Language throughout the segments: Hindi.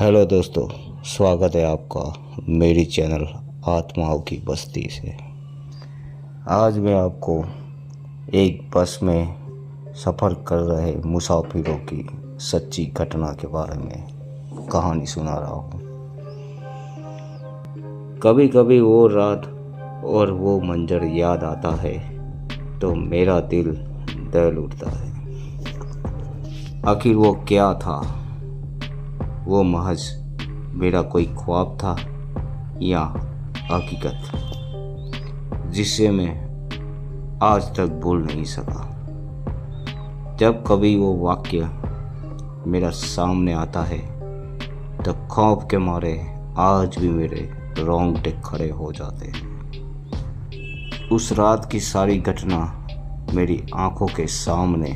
हेलो दोस्तों, स्वागत है आपका मेरी चैनल आत्माओं की बस्ती से। आज मैं आपको एक बस में सफ़र कर रहे मुसाफिरों की सच्ची घटना के बारे में कहानी सुना रहा हूँ। कभी कभी वो रात और वो मंजर याद आता है तो मेरा दिल दहल उठता है। आखिर वो क्या था? वो महज मेरा कोई ख्वाब था या हकीकत जिसे मैं आज तक भूल नहीं सका। जब कभी वो वाक्य मेरा सामने आता है तो खौफ के मारे आज भी मेरे रोंगटे खड़े हो जाते हैं। उस रात की सारी घटना मेरी आंखों के सामने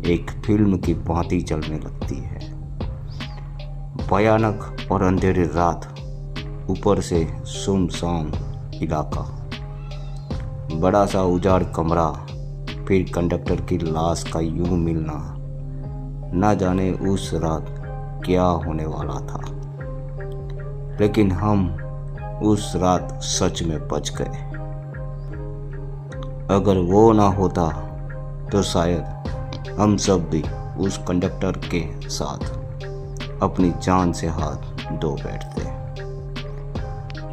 एक फिल्म की भांति चलने लगती है। भयानक और अंधेरी रात, ऊपर से सुनसान इलाका, बड़ा सा उजाड़ कमरा, फिर कंडक्टर की लाश का यूं मिलना। न जाने उस रात क्या होने वाला था, लेकिन हम उस रात सच में बच गए। अगर वो ना होता तो शायद हम सब भी उस कंडक्टर के साथ अपनी जान से हाथ धो बैठते।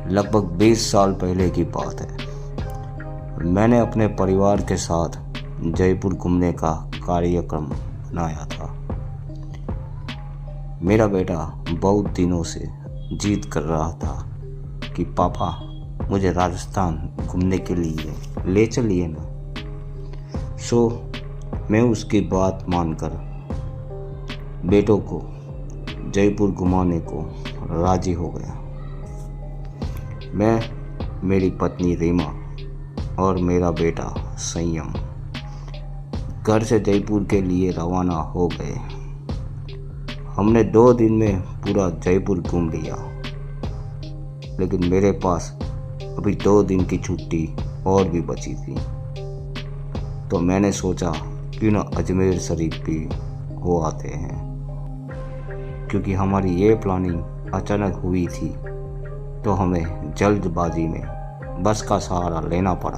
लगभग 20 साल पहले की बात है। मैंने अपने परिवार के साथ जयपुर घूमने का कार्यक्रम बनाया था। मेरा बेटा बहुत दिनों से जिद कर रहा था कि पापा मुझे राजस्थान घूमने के लिए ले चलिए ना। सो मैं उसकी बात मानकर बेटों को जयपुर घुमाने को राजी हो गया। मैं, मेरी पत्नी रीमा और मेरा बेटा संयम घर से जयपुर के लिए रवाना हो गए। हमने 2 दिन में पूरा जयपुर घूम लिया, लेकिन मेरे पास अभी 2 दिन की छुट्टी और भी बची थी। तो मैंने सोचा क्यों न अजमेर शरीफ भी हो आते हैं। क्योंकि हमारी ये प्लानिंग अचानक हुई थी तो हमें जल्दबाजी में बस का सहारा लेना पड़ा।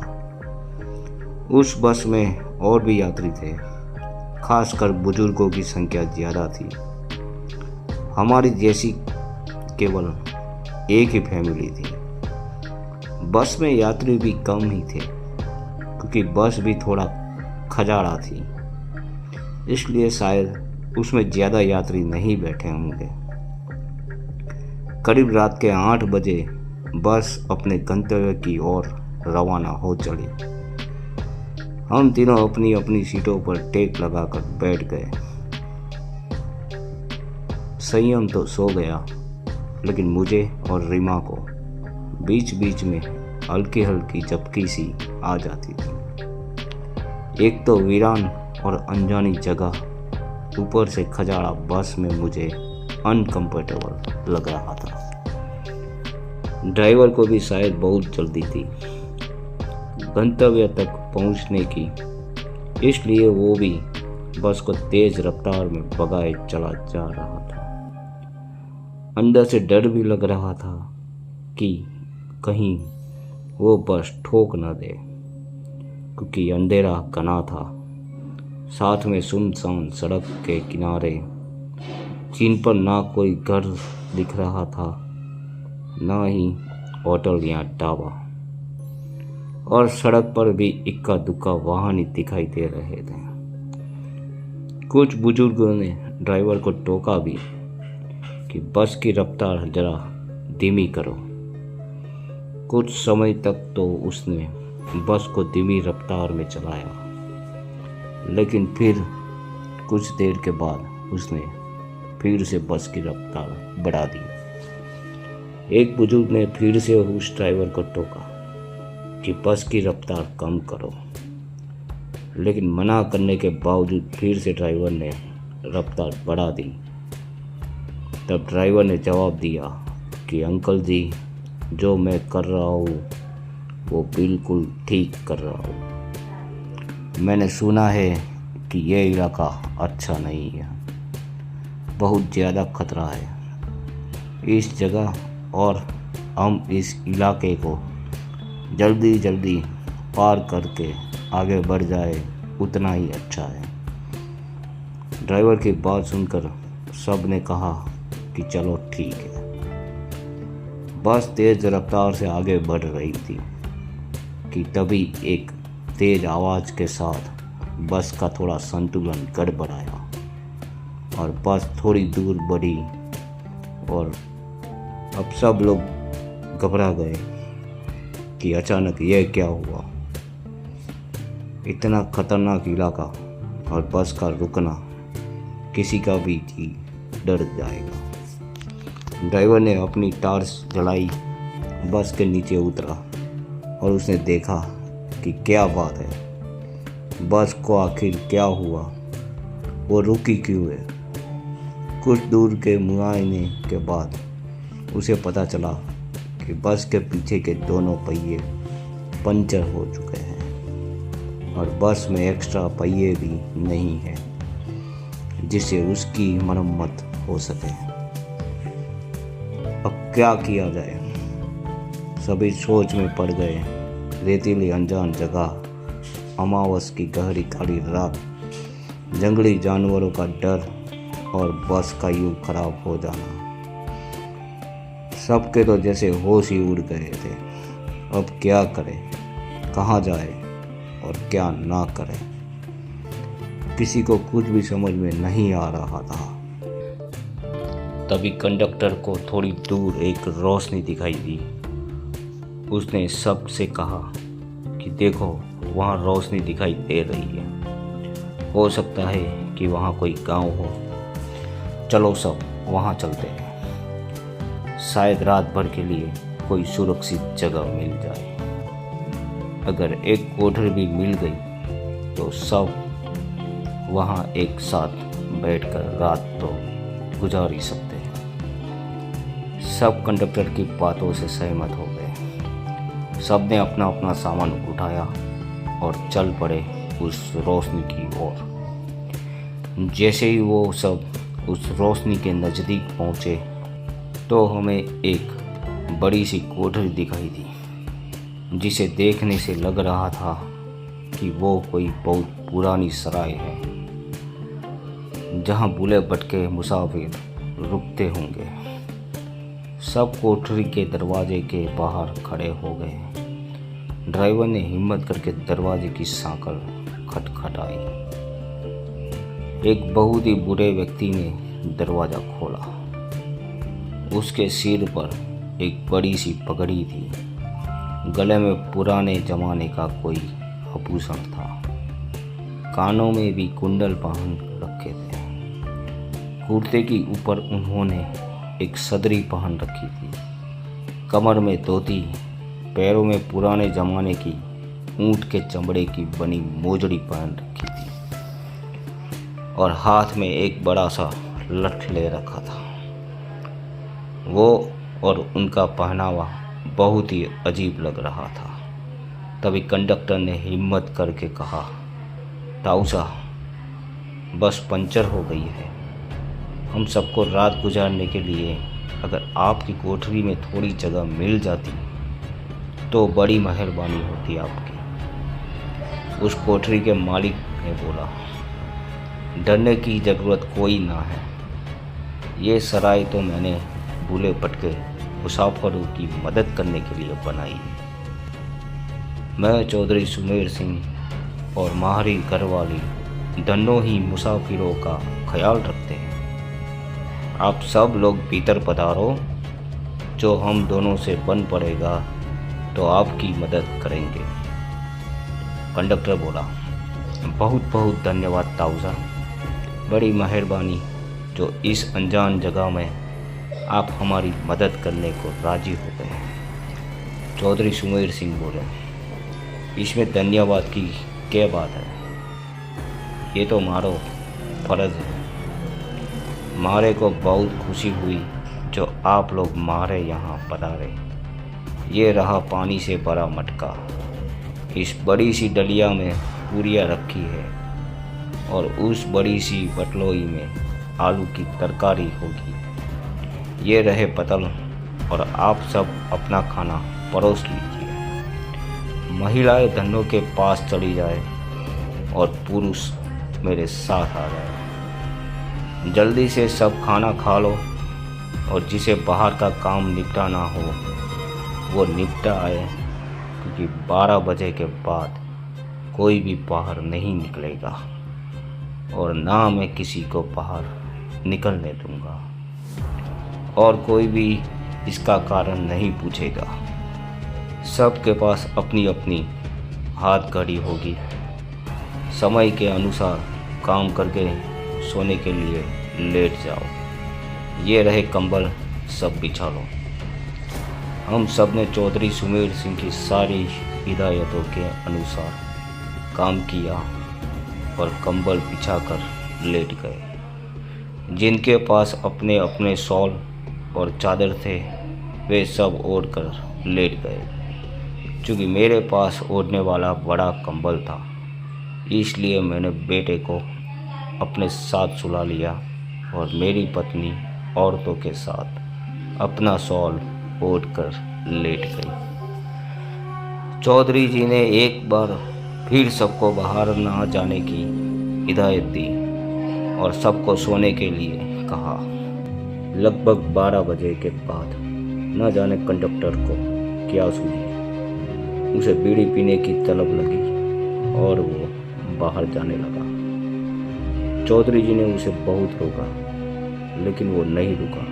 उस बस में और भी यात्री थे, खासकर बुजुर्गों की संख्या ज़्यादा थी। हमारी जैसी केवल एक ही फैमिली थी। बस में यात्री भी कम ही थे क्योंकि बस भी थोड़ा खजाड़ा थी, इसलिए शायद उसमें ज़्यादा यात्री नहीं बैठे होंगे। करीब रात के 8 बजे बस अपने गंतव्य की ओर रवाना हो चली। हम तीनों अपनी अपनी सीटों पर टेक लगाकर बैठ गए। संयम तो सो गया, लेकिन मुझे और रीमा को बीच बीच में हल्की हल्की झपकी सी आ जाती थी। एक तो वीरान और अनजानी जगह, ऊपर से खजाड़ा बस में मुझे अनकंफर्टेबल लग रहा था। ड्राइवर को भी शायद बहुत जल्दी थी गंतव्य तक पहुंचने की, इसलिए वो भी बस को तेज रफ्तार में भगाए चला जा रहा था। अंदर से डर भी लग रहा था कि कहीं वो बस ठोक न दे, क्योंकि अंधेरा घना था। साथ में सुनसान सड़क के किनारे, जिन पर ना कोई घर दिख रहा था, ना ही होटल या ढाबा, और सड़क पर भी इक्का दुक्का वाहन ही दिखाई दे रहे थे। कुछ बुजुर्गों ने ड्राइवर को टोका भी कि बस की रफ्तार जरा धीमी करो। कुछ समय तक तो उसने बस को धीमी रफ्तार में चलाया, लेकिन फिर कुछ देर के बाद उसने फिर से बस की रफ्तार बढ़ा दी। एक बुजुर्ग ने फिर से उस ड्राइवर को टोका कि बस की रफ्तार कम करो, लेकिन मना करने के बावजूद फिर से ड्राइवर ने रफ्तार बढ़ा दी। तब ड्राइवर ने जवाब दिया कि अंकल जी, जो मैं कर रहा हूँ वो बिल्कुल ठीक कर रहा हूँ। मैंने सुना है कि यह इलाका अच्छा नहीं है, बहुत ज़्यादा खतरा है। इस जगह और हम इस इलाके को जल्दी जल्दी पार करके आगे बढ़ जाए उतना ही अच्छा है। ड्राइवर की बात सुनकर सब ने कहा कि चलो ठीक है। बस तेज रफ्तार से आगे बढ़ रही थी कि तभी एक तेज आवाज़ के साथ बस का थोड़ा संतुलन गड़बड़ाया और बस थोड़ी दूर बढ़ी और अब सब लोग घबरा गए कि अचानक यह क्या हुआ। इतना खतरनाक इलाका और बस का रुकना किसी का भी जी डर जाएगा। ड्राइवर ने अपनी टार्च जलाई, बस के नीचे उतरा और उसने देखा कि क्या बात है, बस को आखिर क्या हुआ, वो रुकी क्यों है। कुछ दूर के मुआयने के बाद उसे पता चला कि बस के पीछे के दोनों पहिए पंचर हो चुके हैं और बस में एक्स्ट्रा पहिए भी नहीं है जिससे उसकी मरम्मत हो सके। अब क्या किया जाए, सभी सोच में पड़ गए। रेतीली अनजान जगह, अमावस की गहरी काली रात, जंगली जानवरों का डर और बस का यूं खराब हो जाना, सबके तो जैसे होश ही उड़ गए थे। अब क्या करें, कहाँ जाए और क्या ना करें, किसी को कुछ भी समझ में नहीं आ रहा था। तभी कंडक्टर को थोड़ी दूर एक रोशनी दिखाई दी। उसने सबसे कहा कि देखो वहाँ रोशनी दिखाई दे रही है, हो सकता है कि वहाँ कोई गांव हो, चलो सब वहाँ चलते हैं, शायद रात भर के लिए कोई सुरक्षित जगह मिल जाए। अगर एक कोठरी भी मिल गई तो सब वहाँ एक साथ बैठकर रात तो गुजार ही सकते हैं। सब कंडक्टर की बातों से सहमत हो गए। सब ने अपना अपना सामान उठाया और चल पड़े उस रोशनी की ओर। जैसे ही वो सब उस रोशनी के नज़दीक पहुँचे तो हमें एक बड़ी सी कोठरी दिखाई दी, जिसे देखने से लग रहा था कि वो कोई बहुत पुरानी सराय है जहाँ भूले भटके मुसाफिर रुकते होंगे। सब कोठरी के दरवाजे के बाहर खड़े हो गए। ड्राइवर ने हिम्मत करके दरवाजे की सांकल खटखटाई। एक बहुत ही बुरे व्यक्ति ने दरवाज़ा खोला। उसके सिर पर एक बड़ी सी पगड़ी थी, गले में पुराने जमाने का कोई आभूषण था, कानों में भी कुंडल पहन रखे थे। कुर्ते के ऊपर उन्होंने एक सदरी पहन रखी थी, कमर में धोती, पैरों में पुराने जमाने की ऊंट के चमड़े की बनी मोजड़ी पहन रखी थी और हाथ में एक बड़ा सा लठ ले रखा था। वो और उनका पहनावा बहुत ही अजीब लग रहा था। तभी कंडक्टर ने हिम्मत करके कहा, ताऊसा, बस पंचर हो गई है। हम सबको रात गुजारने के लिए अगर आपकी कोठरी में थोड़ी जगह मिल जाती तो बड़ी मेहरबानी होती आपकी। उस कोठरी के मालिक ने बोला, डरने की ज़रूरत कोई ना है, ये सराय तो मैंने भूले भटके मुसाफिरों की मदद करने के लिए बनाई। मैं चौधरी सुमेर सिंह और माहरी घरवाली दोनों ही मुसाफिरों का ख्याल रखते हैं। आप सब लोग भीतर पधारो, जो हम दोनों से बन पड़ेगा तो आपकी मदद करेंगे। कंडक्टर बोला, बहुत बहुत धन्यवाद ताऊसा, बड़ी मेहरबानी जो इस अनजान जगह में आप हमारी मदद करने को राजी हो गए। चौधरी सुमेर सिंह बोले, इसमें धन्यवाद की क्या बात है, ये तो मारो फर्ज है। मारे को बहुत खुशी हुई जो आप लोग मारे यहाँ पधारे। ये रहा पानी से भरा मटका, इस बड़ी सी डलिया में पूरियाँ रखी है और उस बड़ी सी बटलोई में आलू की तरकारी होगी। ये रहे पतल और आप सब अपना खाना परोस लीजिए। महिलाएं धनों के पास चली जाए और पुरुष मेरे साथ आ जाए। जल्दी से सब खाना खा लो और जिसे बाहर का काम निपटा ना हो वो निपटा आए, क्योंकि 12 बजे के बाद कोई भी बाहर नहीं निकलेगा और ना मैं किसी को बाहर निकलने दूंगा और कोई भी इसका कारण नहीं पूछेगा। सबके पास अपनी अपनी हाथ घड़ी होगी। समय के अनुसार काम करके सोने के लिए लेट जाओ। ये रहे कंबल, सब बिछा लो। हम सब ने चौधरी सुमेर सिंह की सारी हिदायतों के अनुसार काम किया और कंबल बिछाकर लेट गए। जिनके पास अपने अपने शॉल और चादर थे वे सब ओढ़ कर लेट गए। क्योंकि मेरे पास ओढ़ने वाला बड़ा कंबल था, इसलिए मैंने बेटे को अपने साथ सुला लिया और मेरी पत्नी औरतों के साथ अपना शॉल ओढ़ कर लेट गई। चौधरी जी ने एक बार फिर सबको बाहर ना जाने की हिदायत दी और सबको सोने के लिए कहा। लगभग 12 बजे के बाद न जाने कंडक्टर को क्या सूझी, उसे बीड़ी पीने की तलब लगी और वो बाहर जाने लगा। चौधरी जी ने उसे बहुत रोका, लेकिन वो नहीं रुका।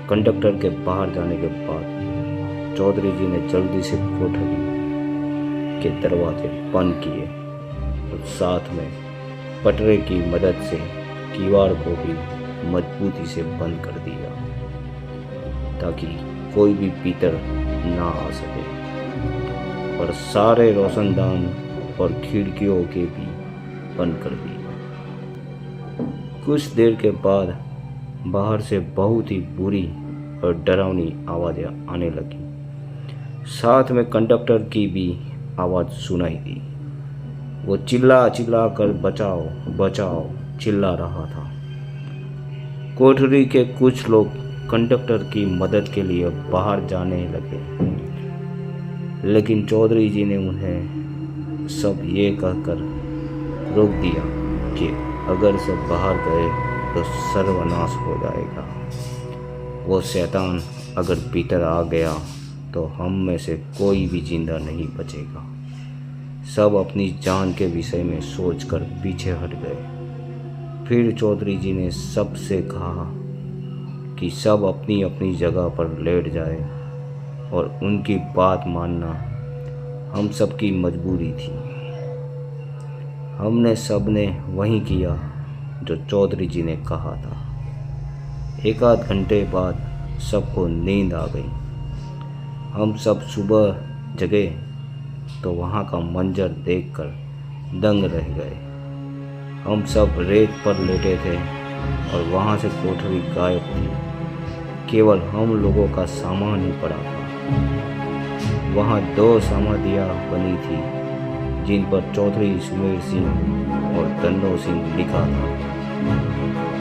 कंडक्टर के बाहर जाने के बाद चौधरी जी ने जल्दी से कोठरी के दरवाजे बंद किए और साथ में पटरे की मदद से किवाड़ को भी मजबूती से बंद कर दिया, ताकि कोई भी भीतर ना आ सके। और सारे रोशनदान और खिड़कियों के भी बंद कर दिए। कुछ देर के बाद बाहर से बहुत ही बुरी और डरावनी आवाज़ें आने लगी। साथ में कंडक्टर की भी आवाज़ सुनाई दी। वो चिल्ला चिल्ला कर बचाओ बचाओ चिल्ला रहा था। कोठरी के कुछ लोग कंडक्टर की मदद के लिए बाहर जाने लगे, लेकिन चौधरी जी ने उन्हें सब ये कहकर रोक दिया कि अगर सब बाहर गए तो सर्वनाश हो जाएगा। वो शैतान अगर भीतर आ गया तो हम में से कोई भी जिंदा नहीं बचेगा। सब अपनी जान के विषय में सोचकर पीछे हट गए। फिर चौधरी जी ने सबसे कहा कि सब अपनी अपनी जगह पर लेट जाए और उनकी बात मानना हम सबकी मजबूरी थी। हमने सब ने वही किया जो चौधरी जी ने कहा था। एक आध घंटे बाद सबको नींद आ गई। हम सब सुबह जगे तो वहाँ का मंजर देखकर दंग रह गए। हम सब रेत पर लेटे थे और वहाँ से कोठरी गायब थी। केवल हम लोगों का सामान ही पड़ा था। वहाँ 2 समाधियाँ बनी थी जिन पर चौधरी सुमेर सिंह और दन्नो सिंह लिखा था।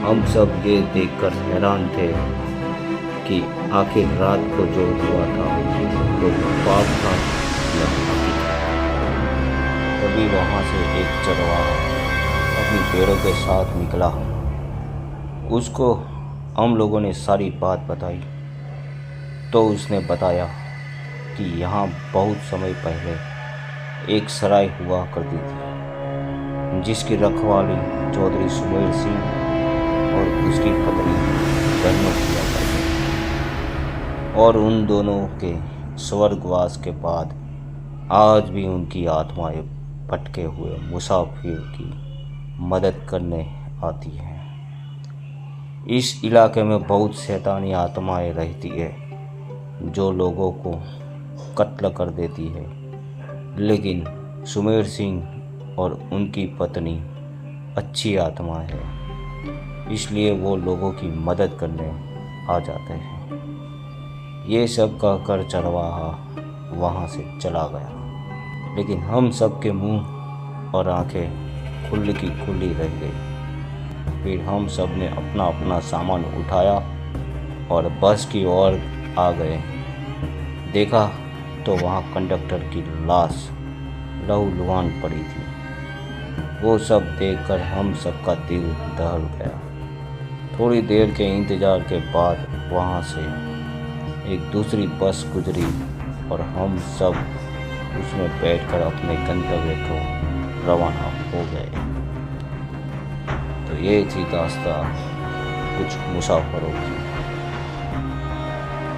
हम सब ये देखकर हैरान थे कि आखिर रात को जो हुआ था तो पाप था या हकीकत। तभी वहाँ से एक चरवाहा अपनी भेड़ों के साथ निकला। उसको हम लोगों ने सारी बात बताई तो उसने बताया कि यहाँ बहुत समय पहले एक सराय हुआ करती थी, जिसकी रखवाली चौधरी सुमेर सिंह और उसकी पत्नी दन्नो किया करते थे। और उन दोनों के स्वर्गवास के बाद आज भी उनकी आत्माएं भटके हुए मुसाफिर की मदद करने आती हैं। इस इलाके में बहुत शैतानी आत्माएं रहती है जो लोगों को कत्ल कर देती है, लेकिन सुमेर सिंह और उनकी पत्नी अच्छी आत्मा है, इसलिए वो लोगों की मदद करने आ जाते हैं। ये सब कहकर चरवाहा वहाँ से चला गया, लेकिन हम सब के मुंह और आंखें खुली की खुली रह गई। फिर हम सब ने अपना अपना सामान उठाया और बस की ओर आ गए। देखा तो वहाँ कंडक्टर की लाश लहूलुहान पड़ी थी। वो सब देखकर हम सबका दिल दहल गया। थोड़ी देर के इंतज़ार के बाद वहाँ से एक दूसरी बस गुजरी और हम सब उसमें बैठकर अपने गंतव्य को रवाना हो गए। तो ये थी दास्तान कुछ मुसाफिरों की।